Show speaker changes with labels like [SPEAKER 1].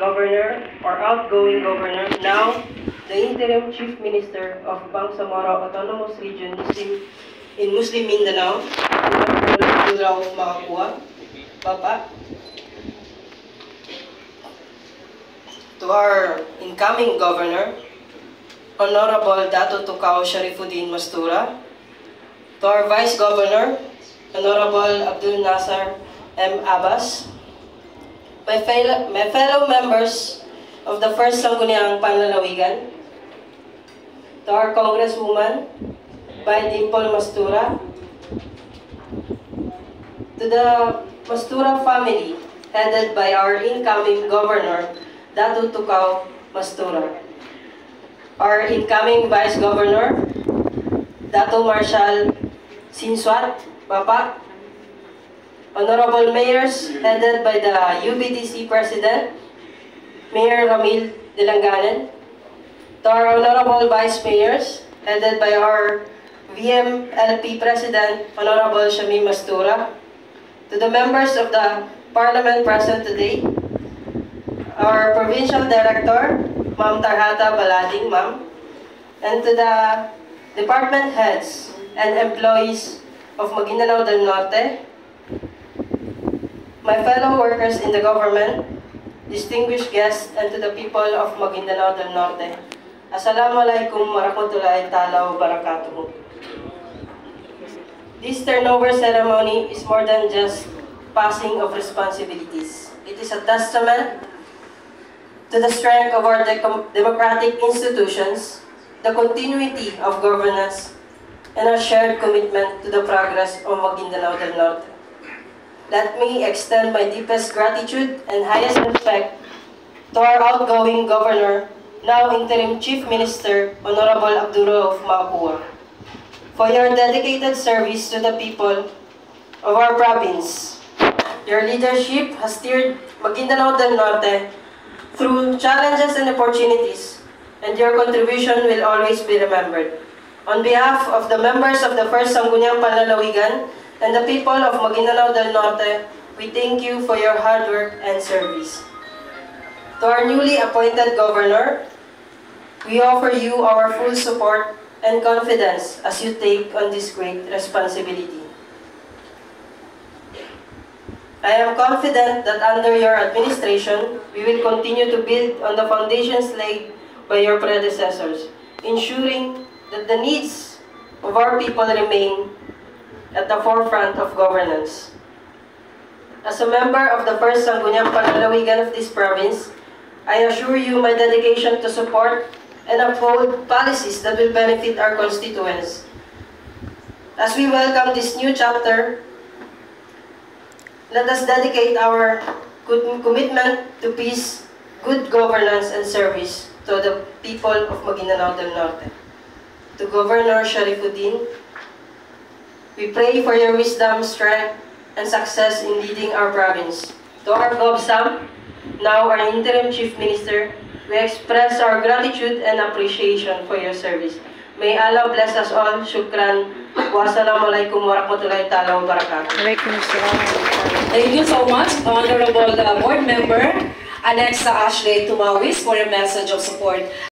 [SPEAKER 1] Governor or outgoing Governor, now the Interim Chief Minister of Bangsamoro Autonomous Region in Muslim Mindanao, Honorable Makakuwa, Papa. To our incoming Governor, Honorable Dato Tukaw Sharifuddin Mastura. To our Vice Governor, Honorable Abdul Nasser M. Abbas. My fellow members of the First Sangguniang Panlalawigan, to our Congresswoman, Bay Dimple Mastura, to the Mastura family, headed by our incoming Governor, Dato Tukaw Mastura, our incoming Vice Governor, Dato Marshal Sinswat, Papa, Honorable Mayors, headed by the UBTC President, Mayor Ramil Dilanganan, to our Honorable Vice Mayors, headed by our VMLP President, Honorable Shami Mastura, to the members of the Parliament present today, our Provincial Director, Ma'am Tarhata Balading, Ma'am, and to the department heads and employees of Maguindanao del Norte, my fellow workers in the government, distinguished guests, and to the people of Maguindanao del Norte. Assalamualaikum warahmatullahi ta'ala wabarakatuh. This turnover ceremony is more than just passing of responsibilities. It is a testament to the strength of our democratic institutions, the continuity of governance, and our shared commitment to the progress of Maguindanao del Norte. Let me extend my deepest gratitude and highest respect to our outgoing Governor, now Interim Chief Minister, Honorable Abdurauf Makakuwa, for your dedicated service to the people of our province. Your leadership has steered Maguindanao del Norte through challenges and opportunities, and your contribution will always be remembered. On behalf of the members of the First Sangguniang Panlalawigan and the people of Maguindanao del Norte, we thank you for your hard work and service. To our newly appointed Governor, we offer you our full support and confidence as you take on this great responsibility. I am confident that under your administration, we will continue to build on the foundations laid by your predecessors, ensuring that the needs of our people remain at the forefront of governance. As a member of the First Sangguniang Panlalawigan of this province, I assure you my dedication to support and uphold policies that will benefit our constituents. As we welcome this new chapter, let us dedicate our commitment to peace, good governance, and service to the people of Maguindanao del Norte. To Governor Sharifuddin, we pray for your wisdom, strength, and success in leading our province. To our GovSam, now our Interim Chief Minister, we express our gratitude and appreciation for your service. May Allah bless us all. Shukran. Wassalamualaikum warahmatullahi ta'ala wabarakatuh.
[SPEAKER 2] Thank you so much, Honorable Board Member Alexa Ashley Tumawis, for your message of support.